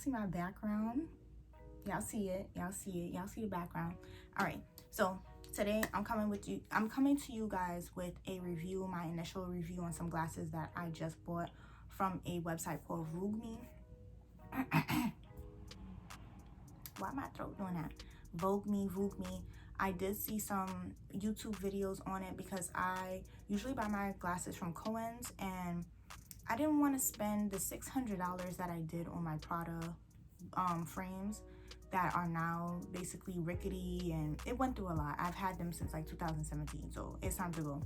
see my background? Y'all see it. Y'all see it. Y'all see the background. All right. So today I'm coming to you guys with a review, my initial review on some glasses that I just bought from a website called VoogueMe. Why my throat doing that? VoogueMe. I did see some YouTube videos on it because I usually buy my glasses from Cohen's, and I didn't want to spend the $600 that I did on my Prada frames that are now basically rickety, and it went through a lot. I've had them since like 2017, so it's time to go.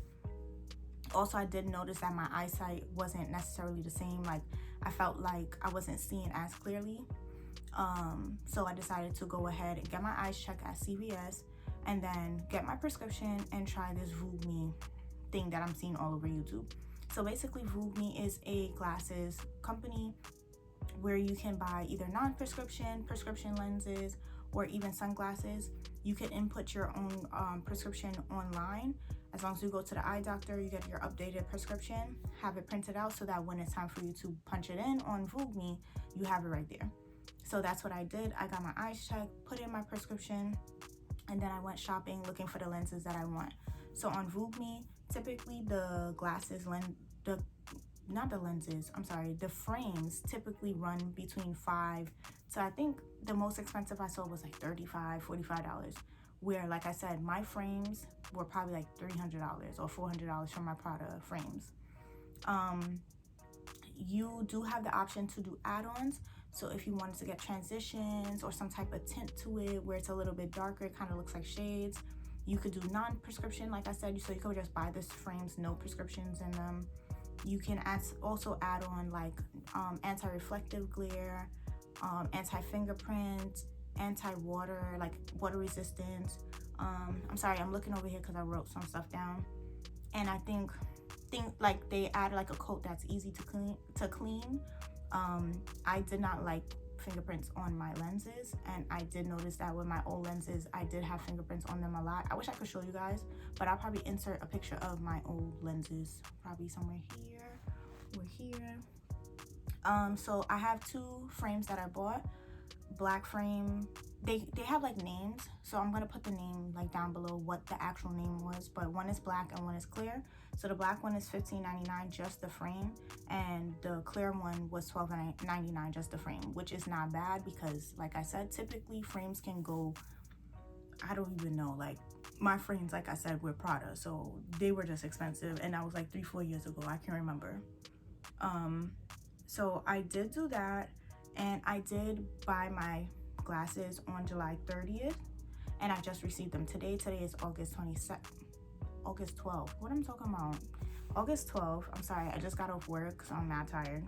Also, I did notice that my eyesight wasn't necessarily the same. Like, I felt like I wasn't seeing as clearly. So I decided to go ahead and get my eyes checked at CVS and then get my prescription and try this VoogueMe thing that I'm seeing all over YouTube. So basically, VoogueMe is a glasses company where you can buy either non-prescription, prescription lenses, or even sunglasses. You can input your own prescription online. As long as you go to the eye doctor, you get your updated prescription, have it printed out so that when it's time for you to punch it in on VoogueMe, you have it right there. So that's what I did. I got my eyes checked, put in my prescription, and then I went shopping looking for the lenses that I want. So on VoogueMe, typically the the frames typically run between $5 to, I think the most expensive I saw was like $35, $45. Where, like I said, my frames were probably like $300 or $400 for my Prada frames. You do have the option to do add-ons. So if you wanted to get transitions or some type of tint to it where it's a little bit darker, it kind of looks like shades, you could do non-prescription, like I said. So you could just buy this frames, no prescriptions in them. You can also add on like anti-reflective glare, anti-fingerprint, anti-water, like water resistance. I'm sorry, I'm looking over here because I wrote some stuff down. And I think like they add like a coat that's easy to clean. I did not like fingerprints on my lenses, and I did notice that with my old lenses I did have fingerprints on them a lot. I wish I could show you guys, but I'll probably insert a picture of my old lenses probably somewhere here or here. So I have two frames that I bought. Black frame, they have like names, so I'm gonna put the name like down below what the actual name was, but one is black and one is clear. So the black one is $15.99 just the frame, and the clear one was $12.99 just the frame, which is not bad because, like I said, typically frames can go, I don't even know, like my frames, like I said, were Prada, so they were just expensive, and that was like 3-4 years ago. I can't remember. So I did do that, and I did buy my glasses on July 30th, and I just received them today. Today is August 12th. What am I talking about? August 12th. I'm sorry, I just got off work, so I'm mad tired.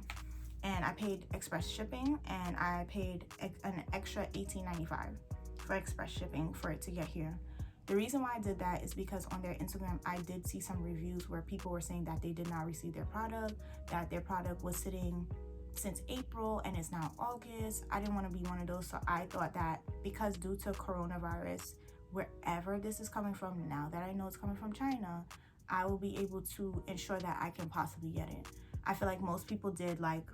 And I paid express shipping, and I paid an extra $18.95 for express shipping for it to get here. The reason why I did that is because on their Instagram, I did see some reviews where people were saying that they did not receive their product, that their product was sitting since April and it's now August. I didn't want to be one of those, so I thought that because due to coronavirus, wherever this is coming from, now that I know it's coming from China, I will be able to ensure that I can possibly get it. I feel like most people did like,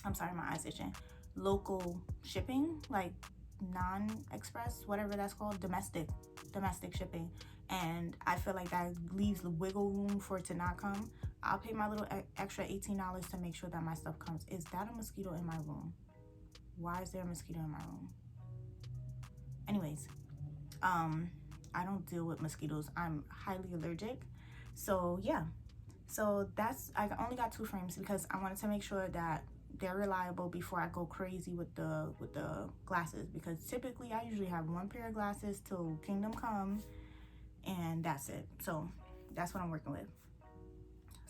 I'm sorry, my eyes itching, local shipping, like non-express, whatever that's called, domestic shipping, and I feel like that leaves wiggle room for it to not come. I'll pay my little extra $18 to make sure that my stuff comes. Is that a mosquito in my room? Why is there a mosquito in my room? Anyways, I don't deal with mosquitoes. I'm highly allergic. So yeah, so I only got two frames because I wanted to make sure that they're reliable before I go crazy with the glasses, because typically I usually have one pair of glasses till kingdom come, and that's it. So that's what I'm working with.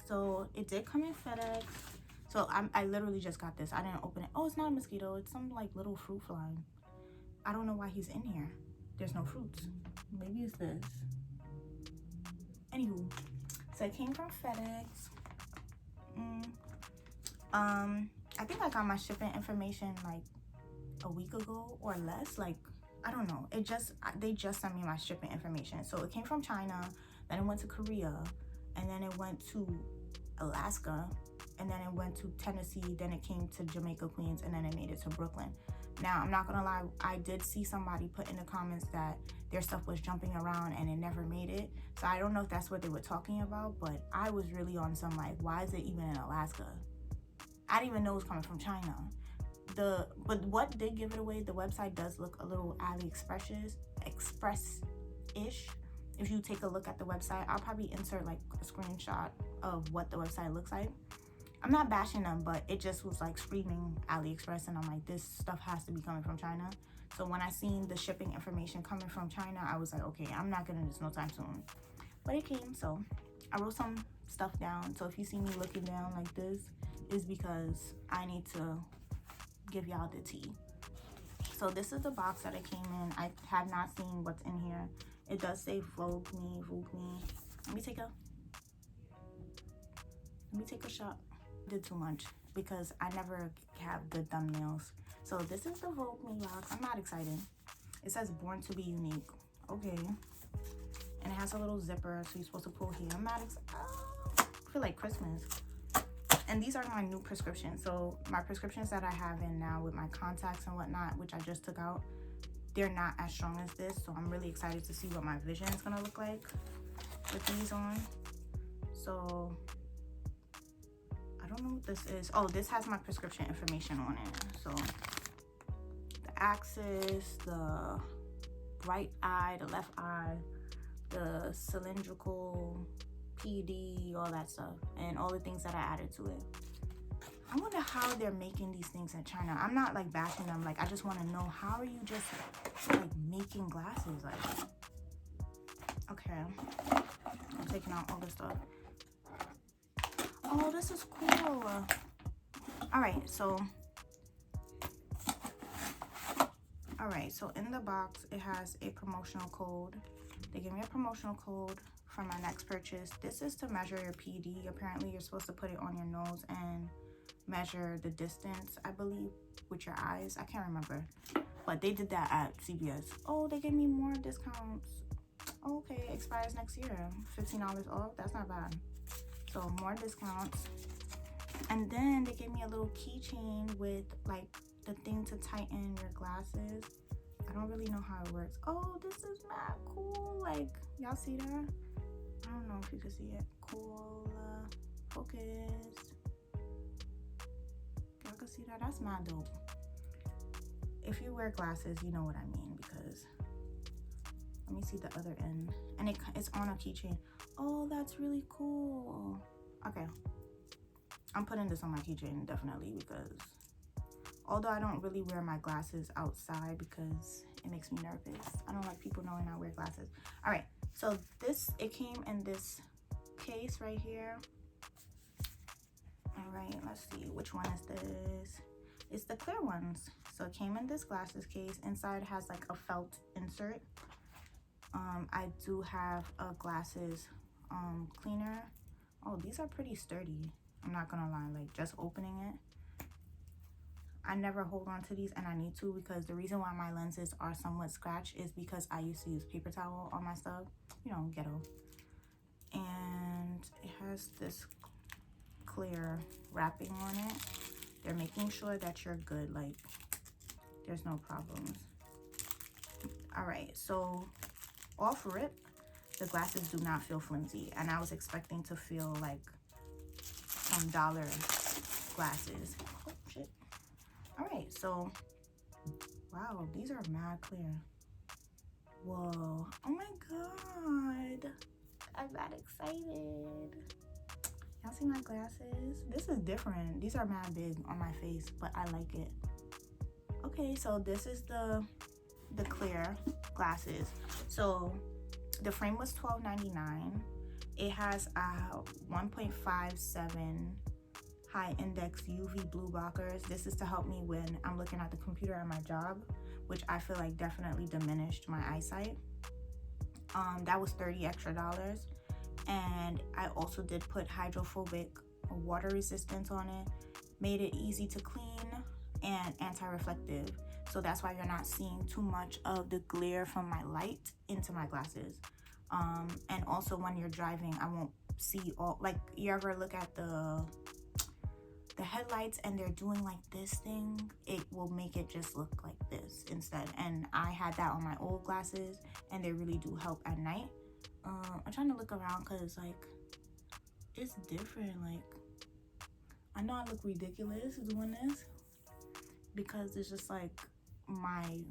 So it did come in FedEx. So I literally just got this. I didn't open it. Oh, it's not a mosquito. It's some like little fruit fly. I don't know why he's in here. There's no fruits. Maybe it's this. Anywho, so it came from FedEx. I think I got my shipping information like a week ago or less. Like, I don't know. They just sent me my shipping information. So it came from China, then it went to Korea, and then it went to Alaska, and then it went to Tennessee, then it came to Jamaica, Queens, and then it made it to Brooklyn. Now, I'm not gonna lie, I did see somebody put in the comments that their stuff was jumping around and it never made it. So I don't know if that's what they were talking about, but I was really on some like, why is it even in Alaska? I didn't even know it was coming from China. But what did give it away, the website does look a little AliExpress-ish. If you take a look at the website, I'll probably insert like a screenshot of what the website looks like. I'm not bashing them, but it just was like screaming AliExpress, and I'm like, this stuff has to be coming from China. So when I seen the shipping information coming from China, I was like, okay, I'm not getting this no time soon. But it came, so I wrote some stuff down. So if you see me looking down like this, is because I need to give y'all the tea. So this is the box that it came in. I have not seen what's in here. It does say VoogueMe. Let me take a shot. Did too much because I never have good thumbnails. So this is the VoogueMe box. I'm not excited. It says born to be unique. Okay. And it has a little zipper, so you're supposed to pull here. I'm not excited. I feel like Christmas. And these are my new prescriptions. So my prescriptions that I have in now with my contacts and whatnot, which I just took out, they're not as strong as this. So I'm really excited to see what my vision is gonna look like with these on. So I don't know what this is. Oh, this has my prescription information on it. So the axis, the right eye, the left eye, the cylindrical, PD, all that stuff, and all the things that I added to it. I wonder how they're making these things in China. I'm not like bashing them. Like, I just want to know, how are you just like making glasses? Like, okay, I'm taking out all this stuff. Oh, this is cool. All right, so in the box it has a promotional code. They gave me a promotional code for my next purchase. This is to measure your PD. Apparently you're supposed to put it on your nose and measure the distance, I believe, with your eyes. I can't remember, but they did that at CVS. Oh, they gave me more discounts. Okay, expires next year. $15 off. That's not bad. So more discounts. And then they gave me a little keychain with like the thing to tighten your glasses. I don't really know how it works. Oh, this is mad cool. Like, y'all see that? I don't know if you can see it. Cool. Focus. Y'all can see that? That's mad dope. If you wear glasses, you know what I mean, because let me see the other end. And it's on a keychain. Oh, that's really cool. Okay. I'm putting this on my keychain, definitely, because although I don't really wear my glasses outside because it makes me nervous. I don't like people knowing I wear glasses. All right, so it came in this case right here. All right, let's see, which one is this? It's the clear ones. So it came in this glasses case. Inside has like a felt insert. I do have a glasses cleaner. Oh, these are pretty sturdy. I'm not gonna lie, like just opening it. I never hold on to these, and I need to, because the reason why my lenses are somewhat scratched is because I used to use paper towel on my stuff, you know, ghetto. And it has this clear wrapping on it. They're making sure that you're good, like there's no problems. All right, so off rip, the glasses do not feel flimsy, and I was expecting to feel like some dollar glasses. Oh shit. All right, so wow, these are mad clear. Whoa, oh my god, I'm that excited. Y'all see my glasses? This is different. These are mad big on my face, but I like it. Okay, so this is the clear glasses. So the frame was $12.99. It has a 1.57 high index UV blue blockers. This is to help me when I'm looking at the computer at my job, which I feel like definitely diminished my eyesight. That was $30 extra. And I also did put hydrophobic water resistance on it, made it easy to clean and anti-reflective. So that's why you're not seeing too much of the glare from my light into my glasses. And also when you're driving, I won't see all, like, you ever look at the the headlights and they're doing like this thing, it will make it just look like this instead. And I had that on my old glasses and they really do help at night. I'm trying to look around because like it's different. Like I know I look ridiculous doing this because it's just like my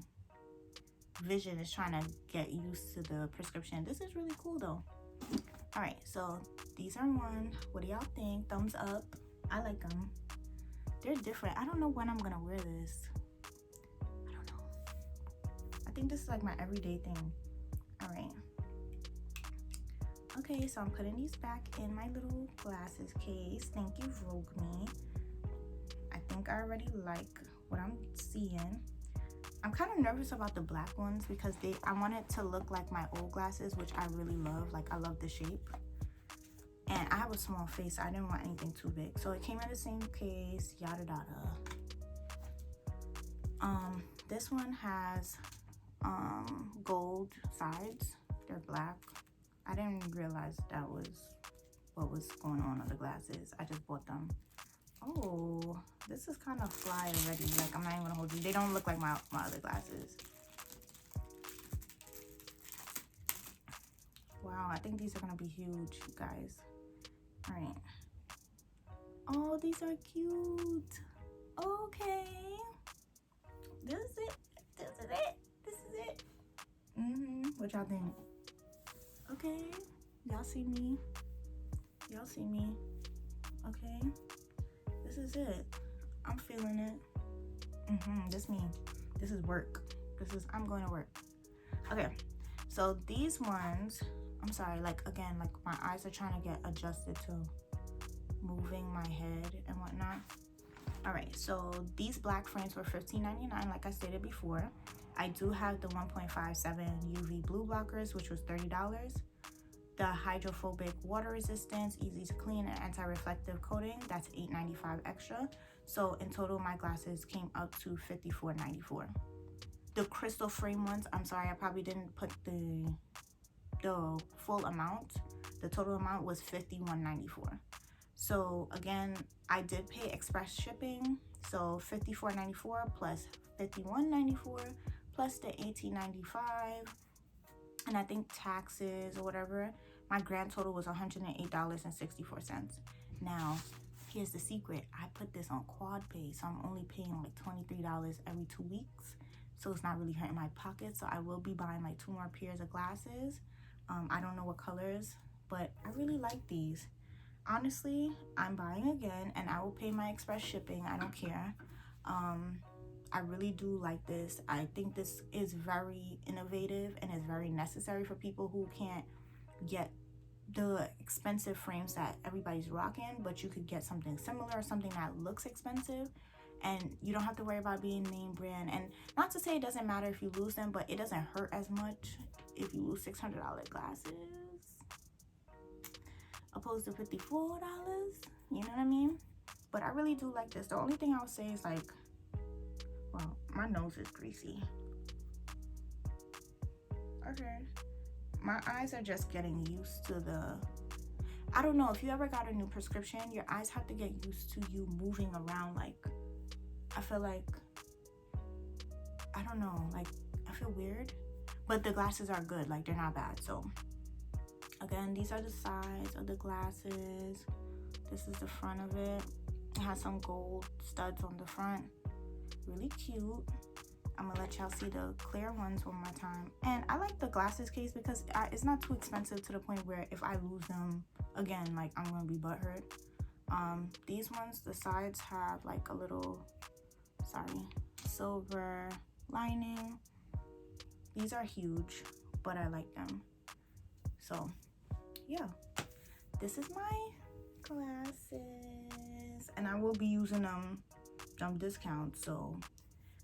vision is trying to get used to the prescription. This is really cool though. All right, so these are one. What do y'all think? Thumbs up. I like them. They're different. I don't know when I'm gonna wear this. I don't know. I think this is like my everyday thing. All right. Okay, so I'm putting these back in my little glasses case. Thank you, VoogueMe. I think I already like what I'm seeing. I'm kind of nervous about the black ones because I want it to look like my old glasses, which I really love. Like I love the shape. And I have a small face, so I didn't want anything too big. So it came in the same case, yada yada. This one has gold sides. They're black. I didn't realize that was what was going on the glasses. I just bought them. Oh, this is kind of fly already. Like, I'm not even gonna hold you. They don't look like my other glasses. Wow, I think these are gonna be huge, you guys. All right. Oh, these are cute. Okay. This is it. This is it. This is it. What y'all think? Okay. Y'all see me? Y'all see me? Okay. This is it. I'm feeling it. This me. This is work. I'm going to work. Okay. So these ones, I'm sorry, like again, like my eyes are trying to get adjusted to moving my head and whatnot. All right, so these black frames were $15.99, like I stated before. I do have the 1.57 UV blue blockers, which was $30. The hydrophobic water resistance, easy to clean, and anti-reflective coating, that's $8.95 extra. So in total, my glasses came up to $54.94. The crystal frame ones, I'm sorry, I probably didn't put the full amount. The total amount was $51.94. So again, I did pay express shipping, so $54.94 plus $51.94 plus the $18.95, and I think taxes or whatever. My grand total was $108.64. Now, here's the secret. I put this on quad pay, so I'm only paying like $23 every 2 weeks. So it's not really hurting my pocket. So I will be buying like 2 more pairs of glasses. I don't know what colors, but I really like these. Honestly, I'm buying again and I will pay my express shipping. I don't care. I really do like this. I think this is very innovative and is very necessary for people who can't get the expensive frames that everybody's rocking, but you could get something similar or something that looks expensive and you don't have to worry about being name brand. And not to say it doesn't matter if you lose them, but it doesn't hurt as much if you lose $600 glasses opposed to $54, you know what I mean? But I really do like this. The only thing I would say is like, well, my nose is greasy. Okay. My eyes are just getting used to I don't know, if you ever got a new prescription, your eyes have to get used to you moving around. Like, I feel like, I don't know, like, I feel weird. But the glasses are good, like, they're not bad. So, again, these are the sides of the glasses. This is the front of it. It has some gold studs on the front. Really cute. I'm gonna let y'all see the clear ones one more time. And I like the glasses case because it's not too expensive to the point where if I lose them again, like, I'm gonna be butthurt. These ones, the sides have like a little, silver lining. These are huge, but I like them. So yeah, this is my glasses and I will be using them discounts. So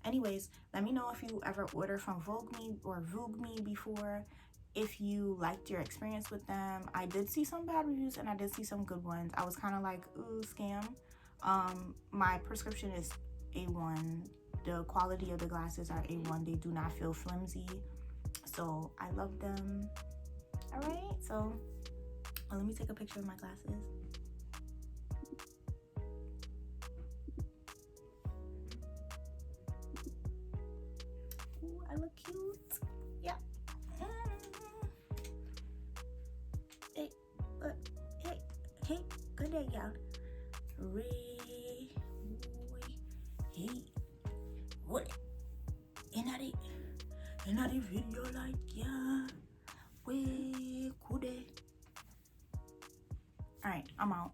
anyways, let me know if you ever ordered from VoogueMe or VoogueMe before, if you liked your experience with them. I did see some bad reviews and I did see some good ones. I was kind of like, ooh, scam. My prescription is A1. The quality of the glasses are A1. They do not feel flimsy. So I love them. All right, so let me take a picture of my glasses. today, y'all. Hey, what? Another video like yeah. We could. All right, I'm out.